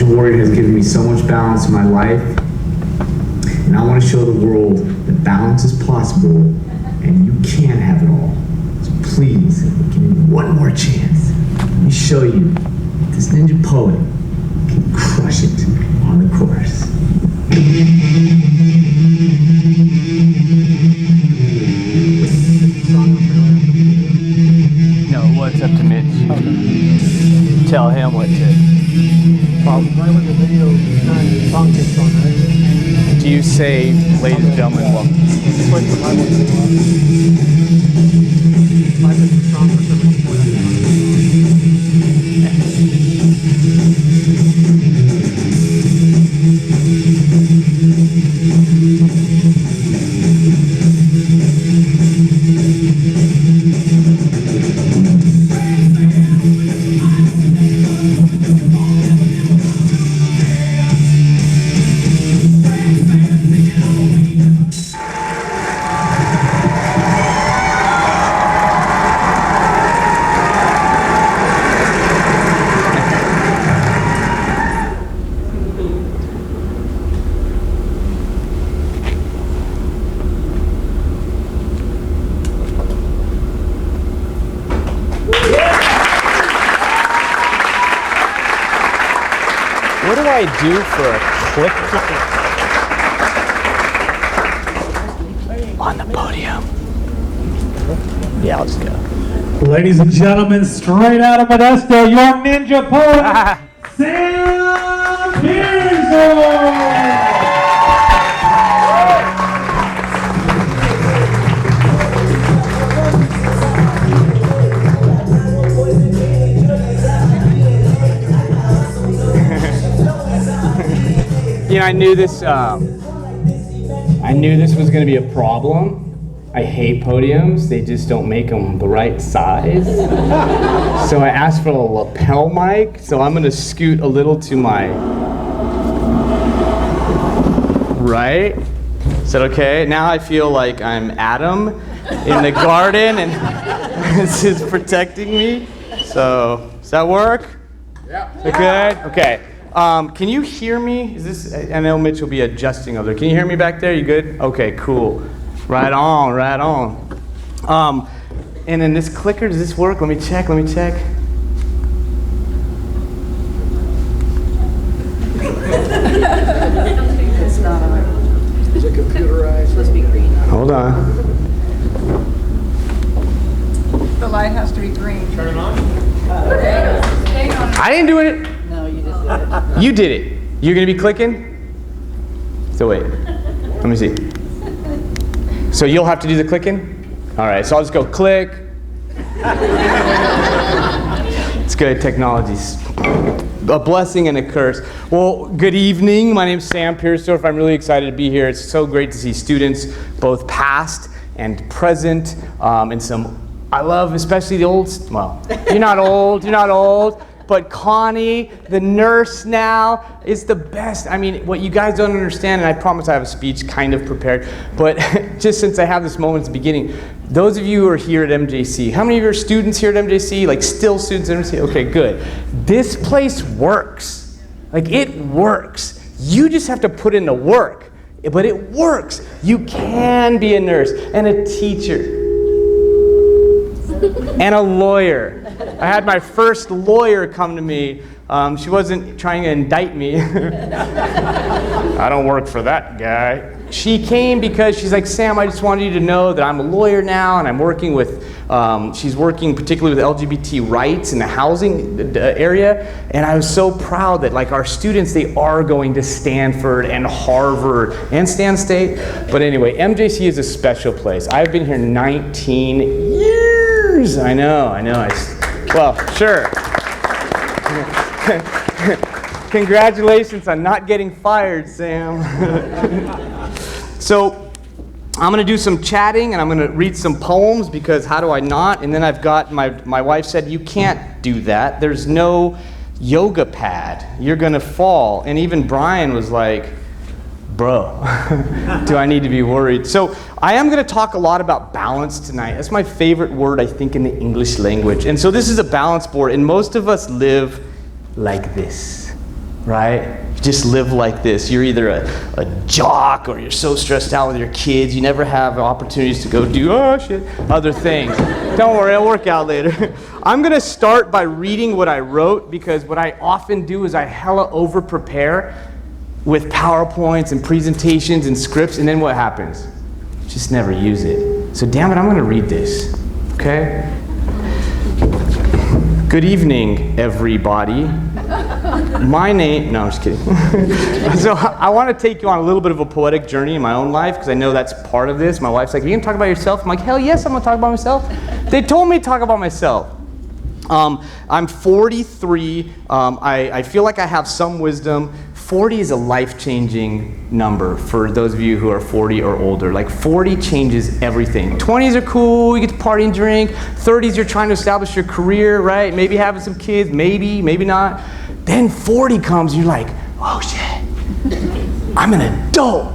Ninja Warrior has given me so much balance in my life, and I want to show the world that balance is possible and you can have it all. So please, give me one more chance. Let me show you this ninja poet can crush it on the chorus. No, what's up to Mitch? Tell him what to. Right when the video song kicks on, right? Do you say, ladies and gentlemen, welcome? Just wait for my one to go up. 5 minutes strong for 7 before What do I do for a click on the podium? Yeah, I'll just go. Ladies and gentlemen, straight out of Modesto, your ninja poet, Sam Pierstorff! You know, I knew this was going to be a problem. I hate podiums. They just don't make them the right size. So I asked for a lapel mic, so I'm going to scoot a little to my right. Is that okay? Now I feel like I'm Adam in the garden and this is protecting me. So, does that work? Yeah. Okay? Okay. Can you hear me? Is this? I know Mitch will be adjusting over there. Can you hear me back there? You good? Okay, cool. Right on, right on. And then this clicker, does this work? Let me check. It's not on. Is it computerized? It's supposed to be green. Hold on. The light has to be green. Turn it on. I didn't do it. No, you just did it. You did it. You're gonna be clicking? So wait, let me see. So you'll have to do the clicking? All right, so I'll just go click. It's good, technology's a blessing and a curse. Well, good evening. My name's Sam Pierstorff. I'm really excited to be here. It's so great to see students, both past and present, and some, I love especially the old, well, you're not old, but Connie, the nurse now, is the best. I mean, what you guys don't understand, and I promise I have a speech kind of prepared, but just since I have this moment at the beginning, those of you who are here at MJC, how many of you are students here at MJC? Like still students at MJC? Okay, good. This place works. Like it works. You just have to put in the work, but it works. You can be a nurse and a teacher and a lawyer. I had my first lawyer come to me. She wasn't trying to indict me. I don't work for that guy. She came because she's like, Sam, I just wanted you to know that I'm a lawyer now, and I'm working with, she's working particularly with LGBT rights in the housing area, and I was so proud that like our students, they are going to Stanford and Harvard and Stan State. But anyway, MJC is a special place. I've been here 19 years. I know. Well, sure. Congratulations on not getting fired, Sam. So I'm going to do some chatting and I'm going to read some poems because how do I not? And then I've got my wife said, you can't do that. There's no yoga pad. You're going to fall. And even Brian was like, bro, do I need to be worried? So I am going to talk a lot about balance tonight. That's my favorite word, I think, in the English language. And so this is a balance board, and most of us live like this. right? You just live like this. You're either a jock or you're so stressed out with your kids. You never have opportunities to go do, other things. Don't worry, it'll work out later. I'm going to start by reading what I wrote, because what I often do is I hella over-prepare with PowerPoints and presentations and scripts, and then what happens? Just never use it. So damn it, I'm going to read this, okay? Good evening, everybody. My name, no, I'm just kidding. So I want to take you on a little bit of a poetic journey in my own life, because I know that's part of this. My wife's like, are you going to talk about yourself? I'm like, hell yes, I'm going to talk about myself. They told me to talk about myself. I'm 43. I feel like I have some wisdom. 40 is a life-changing number for those of you who are 40 or older. Like 40 changes everything. 20s are cool, you get to party and drink. 30s, you're trying to establish your career, right? Maybe having some kids, maybe not. Then 40 comes, you're like, oh shit, I'm an adult.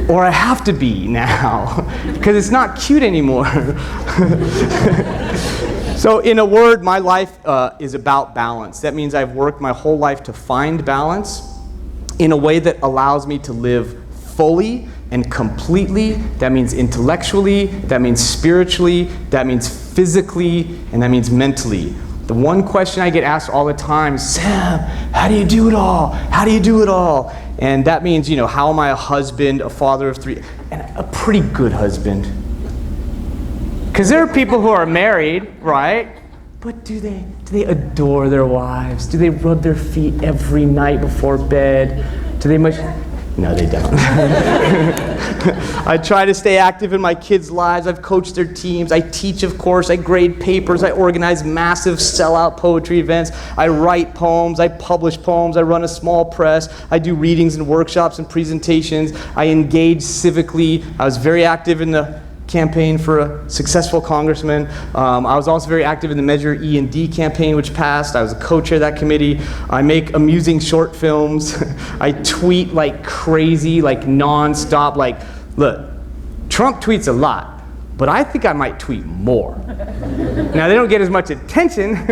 Or I have to be now, because it's not cute anymore. So in a word, my life is about balance. That means I've worked my whole life to find balance in a way that allows me to live fully and completely. That means intellectually, that means spiritually, that means physically, and that means mentally. The one question I get asked all the time is, Sam, how do you do it all? How do you do it all? And that means, how am I a husband, a father of 3, and a pretty good husband? Because there are people who are married, right? But do they adore their wives? Do they rub their feet every night before bed? No, they don't. I try to stay active in my kids' lives. I've coached their teams. I teach, of course. I grade papers. I organize massive sellout poetry events. I write poems. I publish poems. I run a small press. I do readings and workshops and presentations. I engage civically. I was very active in the campaign for a successful congressman. I was also very active in the Measure E and D campaign, which passed. I was a co-chair of that committee. I make amusing short films. I tweet like crazy, like nonstop. Like, look, Trump tweets a lot, but I think I might tweet more. Now, they don't get as much attention,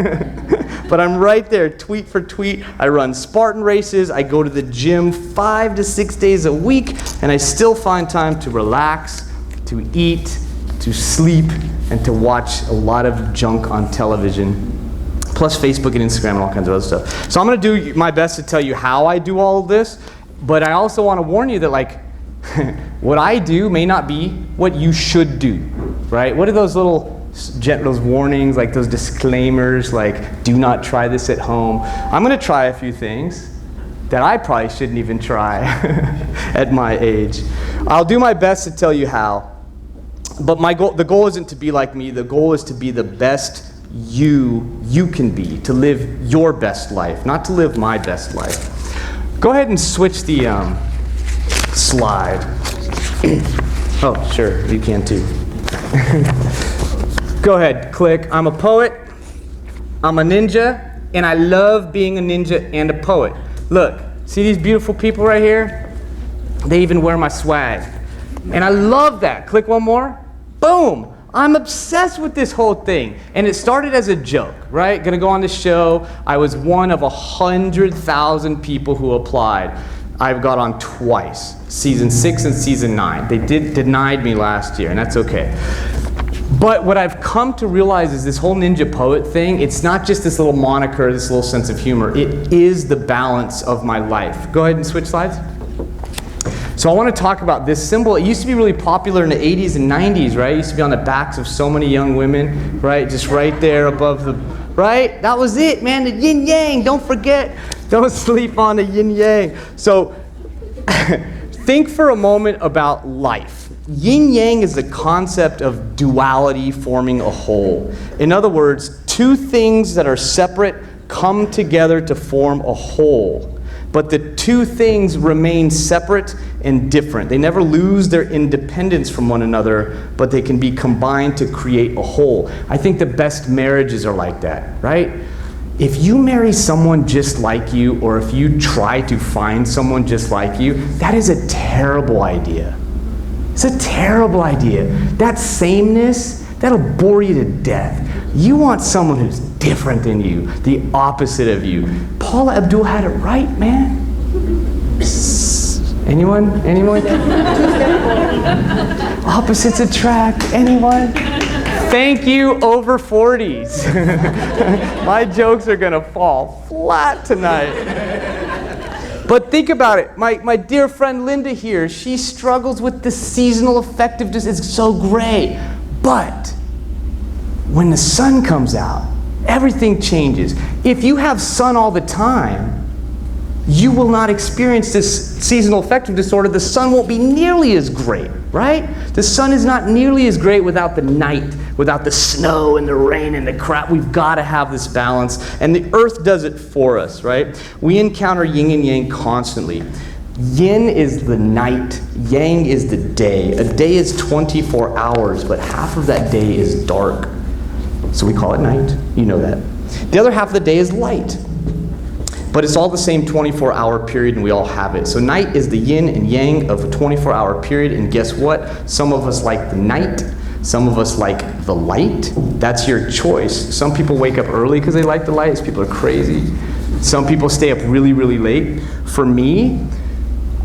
but I'm right there, tweet for tweet. I run Spartan races. I go to the gym 5 to 6 days a week, and I still find time to relax, to eat, to sleep, and to watch a lot of junk on television, plus Facebook and Instagram and all kinds of other stuff. So I'm going to do my best to tell you how I do all of this, but I also want to warn you that what I do may not be what you should do, right? What are those those warnings, like those disclaimers, like do not try this at home? I'm going to try a few things that I probably shouldn't even try at my age. I'll do my best to tell you how. But the goal isn't to be like me. The goal is to be the best you can be, to live your best life, not to live my best life. Go ahead and switch the slide. Oh, sure, you can too. Go ahead, click. I'm a poet, I'm a ninja, and I love being a ninja and a poet. Look, see these beautiful people right here? They even wear my swag. And I love that. Click one more. Boom. I'm obsessed with this whole thing. And it started as a joke, right? Gonna go on the show. I was one of 100,000 people who applied. I've got on twice, season 6 and season 9. They denied me last year, and that's okay. But what I've come to realize is this whole ninja poet thing, it's not just this little moniker, this little sense of humor. It is the balance of my life. Go ahead and switch slides. So I want to talk about this symbol. It used to be really popular in the 80s and 90s, right? It used to be on the backs of so many young women, right? Just right there above the, right? That was it, man, the yin yang. Don't forget, don't sleep on the yin yang. So think for a moment about life. Yin yang is the concept of duality forming a whole. In other words, two things that are separate come together to form a whole. But the two things remain separate and different. They never lose their independence from one another, but they can be combined to create a whole. I think the best marriages are like that, right? If you marry someone just like you, or if you try to find someone just like you, that is a terrible idea. It's a terrible idea. That sameness, that'll bore you to death. You want someone who's different than you, the opposite of you. Paula Abdul had it right, man. Anyone? Opposites attract. Anyone? Thank you, over 40s. My jokes are gonna fall flat tonight. But think about it. My dear friend Linda here, she struggles with the seasonal affective disorder. It's so gray. But when the sun comes out, everything changes. If you have sun all the time, you will not experience this seasonal affective disorder. The sun won't be nearly as great, right? The sun is not nearly as great without the night, without the snow and the rain and the crap. We've got to have this balance, and the earth does it for us, right? We encounter yin and yang constantly. Yin is the night, yang is the day. A day is 24 hours, but half of that day is dark. So we call it night, you know that. The other half of the day is light. But it's all the same 24-hour period, and we all have it. So night is the yin and yang of a 24-hour period, and guess what? Some of us like the night, some of us like the light. That's your choice. Some people wake up early because they like the light. These people are crazy. Some people stay up really, really late. For me,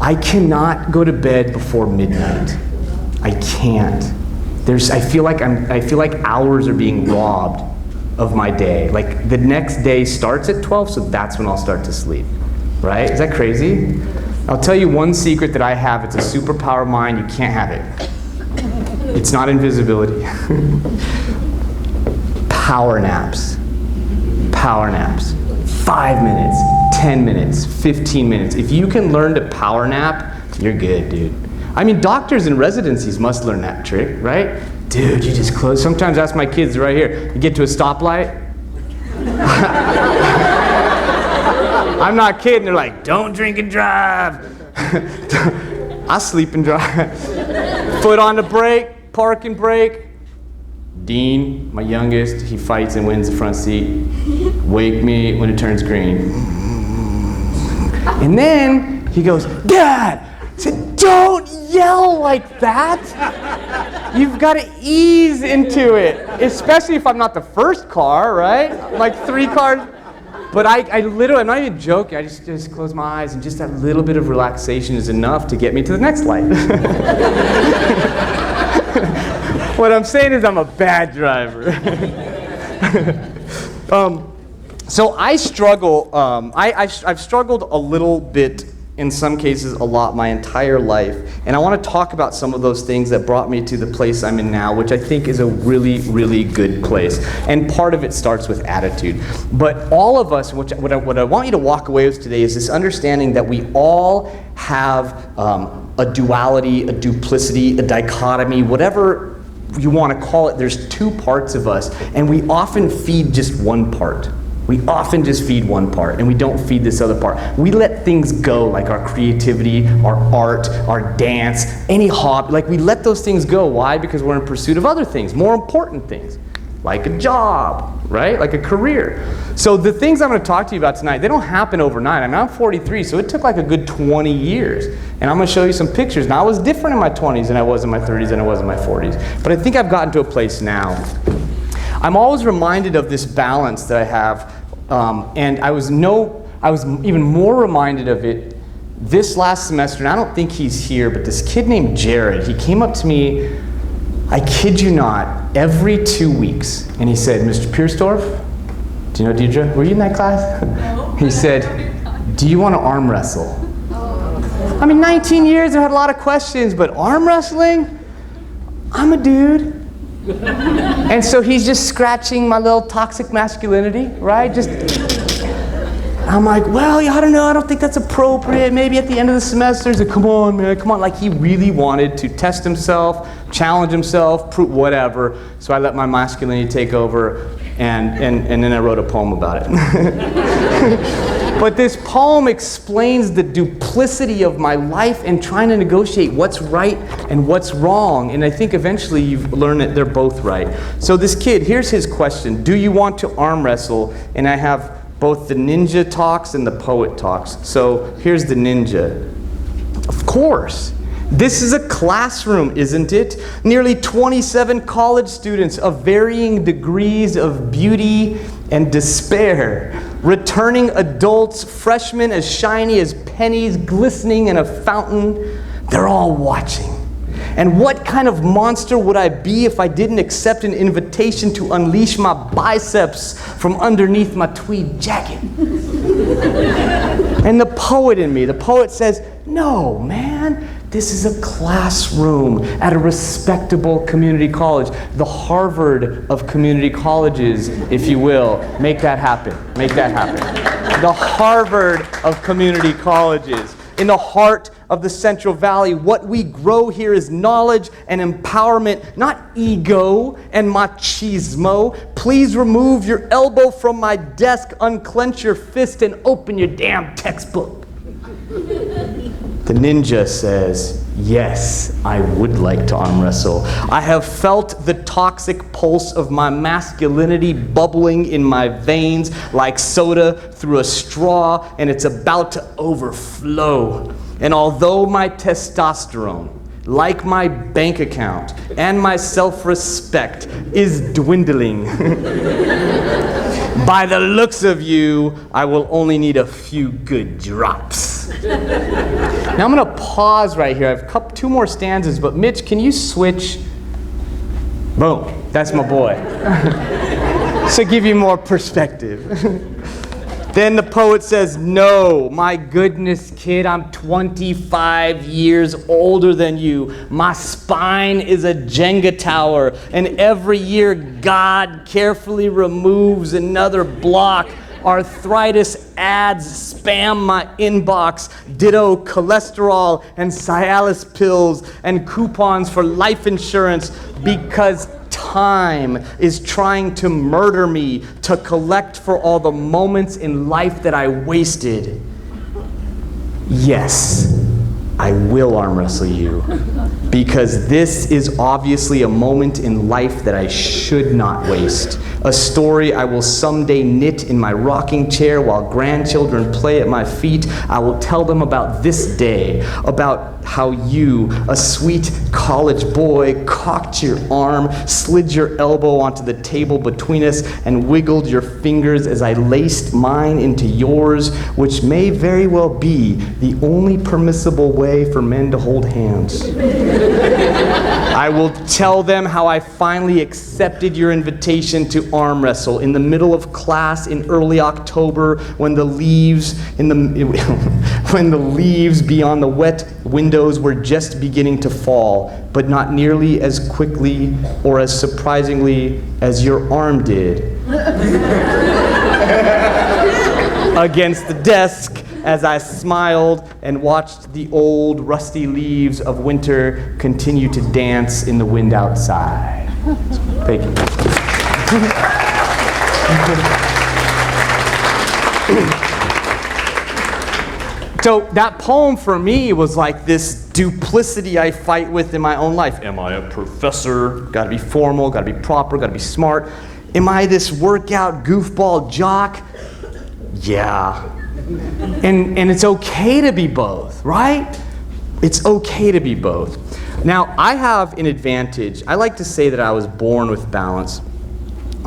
I cannot go to bed before midnight. I can't. I feel like hours are being robbed of my day. Like the next day starts at 12, so that's when I'll start to sleep. Right? Is that crazy? I'll tell you one secret that I have. It's a superpower of mine. You can't have it. It's not invisibility. Power naps. Power naps. 5 minutes, 10 minutes, 15 minutes. If you can learn to power nap, you're good, dude. I mean, doctors in residencies must learn that trick, right? Dude, you just close. Sometimes I ask my kids right here, you get to a stoplight. I'm not kidding. They're like, don't drink and drive. I sleep and drive. Foot on the brake, park and brake. Dean, my youngest, he fights and wins the front seat. Wake me when it turns green. And then he goes, Dad! I said, don't yell like that. You've got to ease into it, especially if I'm not the first car, right? Like 3 cars. But I literally, I'm not even joking, I just close my eyes, and just that little bit of relaxation is enough to get me to the next light. What I'm saying is I'm a bad driver. So I struggle, I've struggled a little bit, in some cases a lot, my entire life. And I want to talk about some of those things that brought me to the place I'm in now, which I think is a really, really good place. And part of it starts with attitude. But all of us, what I want you to walk away with today is this understanding that we all have a duality, a duplicity, a dichotomy, whatever you want to call it. There's 2 parts of us, and we often feed just one part. We often just feed one part, and we don't feed this other part. We let things go, like our creativity, our art, our dance, any hobby. Like we let those things go. Why? Because we're in pursuit of other things, more important things, like a job, right? Like a career. So the things I'm going to talk to you about tonight, they don't happen overnight. I mean, I'm 43, so it took like a good 20 years. And I'm going to show you some pictures. Now, I was different in my 20s than I was in my 30s and I was in my 40s. But I think I've gotten to a place now. I'm always reminded of this balance that I have, and I was even more reminded of it this last semester, and I don't think he's here, but this kid named Jared, he came up to me, I kid you not, every 2 weeks, and he said, Mr. Pierstorff, do you know Deidre? Were you in that class? No. He said, do you want to arm wrestle? I mean, 19 years, I had a lot of questions, but arm wrestling? I'm a dude. And so he's just scratching my little toxic masculinity, right? Just, I'm like, well, I don't know, I don't think that's appropriate. Maybe at the end of the semester, he's like, come on, man, come on. Like he really wanted to test himself, challenge himself, prove whatever. So I let my masculinity take over, and then I wrote a poem about it. But this poem explains the duplicity of my life and trying to negotiate what's right and what's wrong. And I think eventually you've learned that they're both right. So this kid, here's his question. Do you want to arm wrestle? And I have both the ninja talks and the poet talks. So here's the ninja. Of course. This is a classroom, isn't it? Nearly 27 college students of varying degrees of beauty and despair. Returning adults, freshmen as shiny as pennies glistening in a fountain, they're all watching. And what kind of monster would I be if I didn't accept an invitation to unleash my biceps from underneath my tweed jacket? And the poet in me, the poet says, no, man, this is a classroom at a respectable community college. The Harvard of community colleges, if you will. Make that happen. Make that happen. The Harvard of community colleges. In the heart of the Central Valley, what we grow here is knowledge and empowerment, not ego and machismo. Please remove your elbow from my desk, unclench your fist, and open your damn textbook. The ninja says, yes, I would like to arm wrestle. I have felt the toxic pulse of my masculinity bubbling in my veins like soda through a straw, and it's about to overflow. And although my testosterone, like my bank account and my self-respect, is dwindling, by the looks of you, I will only need a few good drops. Now I'm going to pause right here. I have two more stanzas, but Mitch, can you switch? Boom. That's my boy. So give you more perspective. Then the poet says, no, my goodness, kid, I'm 25 years older than you. My spine is a Jenga tower, and every year God carefully removes another block. Arthritis ads spam my inbox, ditto cholesterol and Cialis pills and coupons for life insurance, because time is trying to murder me to collect for all the moments in life that I wasted. Yes, I will arm wrestle you, because this is obviously a moment in life that I should not waste. A story I will someday knit in my rocking chair while grandchildren play at my feet. I will tell them about this day, about how you, a sweet college boy, cocked your arm, slid your elbow onto the table between us, and wiggled your fingers as I laced mine into yours, which may very well be the only permissible way for men to hold hands. I will tell them how I finally accepted your invitation to arm wrestle in the middle of class in early October, when the leaves beyond the wet windows were just beginning to fall, but not nearly as quickly or as surprisingly as your arm did. Against the desk, as I smiled and watched the old rusty leaves of winter continue to dance in the wind outside. Thank you. So that poem for me was like this duplicity I fight with in my own life. Am I a professor? Gotta be formal, gotta be proper, gotta be smart. Am I this workout goofball jock? Yeah. And it's okay to be both, right? It's okay to be both. Now, I have an advantage. I like to say that I was born with balance.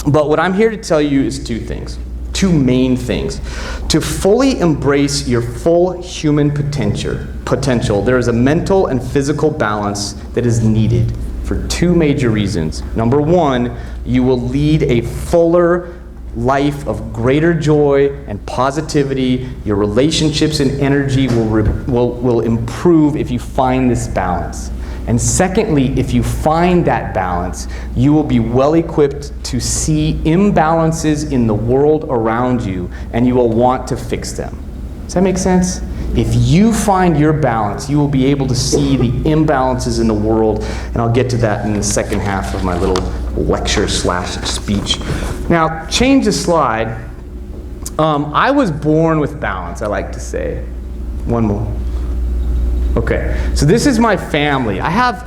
But what I'm here to tell you is two things. Two main things. To fully embrace your full human potential, there is a mental and physical balance that is needed for two major reasons. Number one, you will lead a fuller life of greater joy and positivity. Your relationships and energy will improve if you find this balance. And secondly, if you find that balance, you will be well equipped to see imbalances in the world around you, and you will want to fix them. Does that make sense? If you find your balance, you will be able to see the imbalances in the world, and I'll get to that in the second half of my little lecture/speech. Now, change the slide. I was born with balance, I like to say. One more. Okay, so this is my family.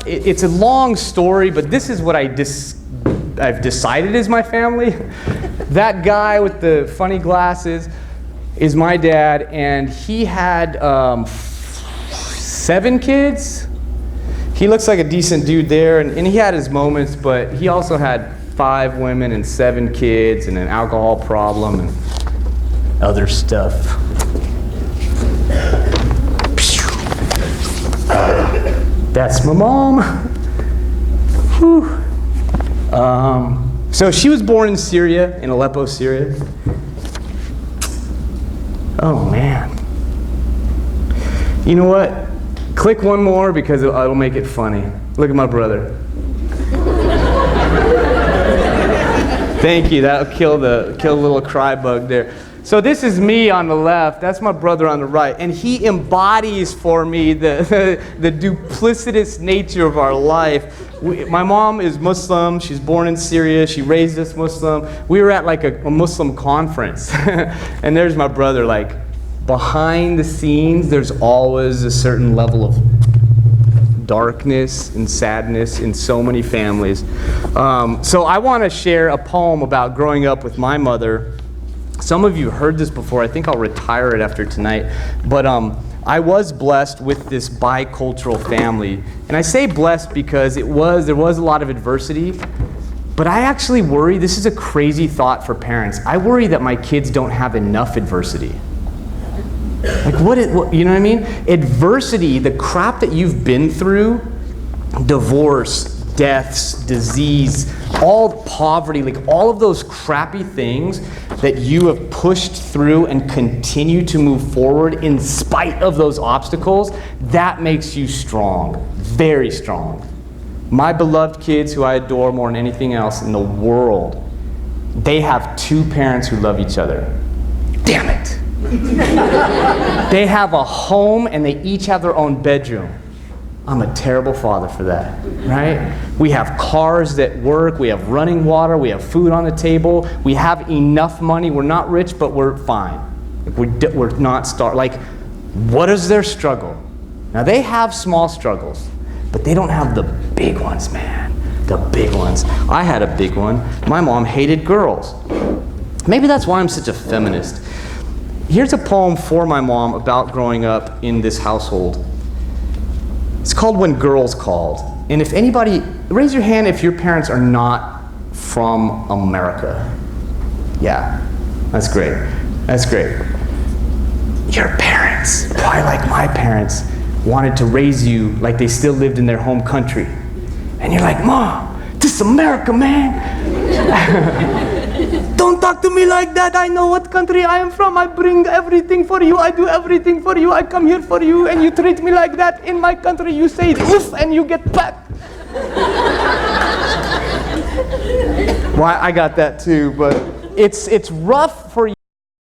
It's a long story, but this is what I've decided is my family. That guy with the funny glasses is my dad, and he had 7 kids. He looks like a decent dude there, and he had his moments, but he also had 5 women and 7 kids and an alcohol problem and other stuff. That's my mom. Whew. So she was born in Syria, in Aleppo, Syria. Oh man. You know what? Click one more because it'll make it funny. Look at my brother. Thank you. That'll kill the little cry bug there. So this is me on the left. That's my brother on the right, and he embodies for me the duplicitous nature of our life. My mom is Muslim. She's born in Syria. She raised us Muslim. We were at like a Muslim conference, and there's my brother. Like behind the scenes, there's always a certain level of darkness and sadness in so many families. So I want to share a poem about growing up with my mother. Some of you heard this before. I think I'll retire it after tonight. But I was blessed with this bicultural family. And I say blessed because there was a lot of adversity. But I actually worry, this is a crazy thought for parents, I worry that my kids don't have enough adversity. Like what, you know what I mean? Adversity, the crap that you've been through, divorce, deaths, disease, all poverty, like all of those crappy things that you have pushed through and continue to move forward in spite of those obstacles, that makes you strong, very strong. My beloved kids who I adore more than anything else in the world, they have 2 parents who love each other. Damn it. They have a home and they each have their own bedroom. I'm a terrible father for that, right? We have cars that work, we have running water, we have food on the table, we have enough money, we're not rich, but we're fine. We're not like, what is their struggle? Now they have small struggles, but they don't have the big ones, man. The big ones. I had a big one. My mom hated girls. Maybe that's why I'm such a feminist. Here's a poem for my mom about growing up in this household. It's called When Girls Called. And if anybody, raise your hand if your parents are not from America. Yeah, that's great. That's great. Your parents, probably like my parents, wanted to raise you like they still lived in their home country. And you're like, Mom, this is America, man. Don't talk to me like that. I know what country I am from. I bring everything for you. I do everything for you. I come here for you, and you treat me like that. In my country, you say oof, and you get pat. Well, I got that too, but it's rough for you.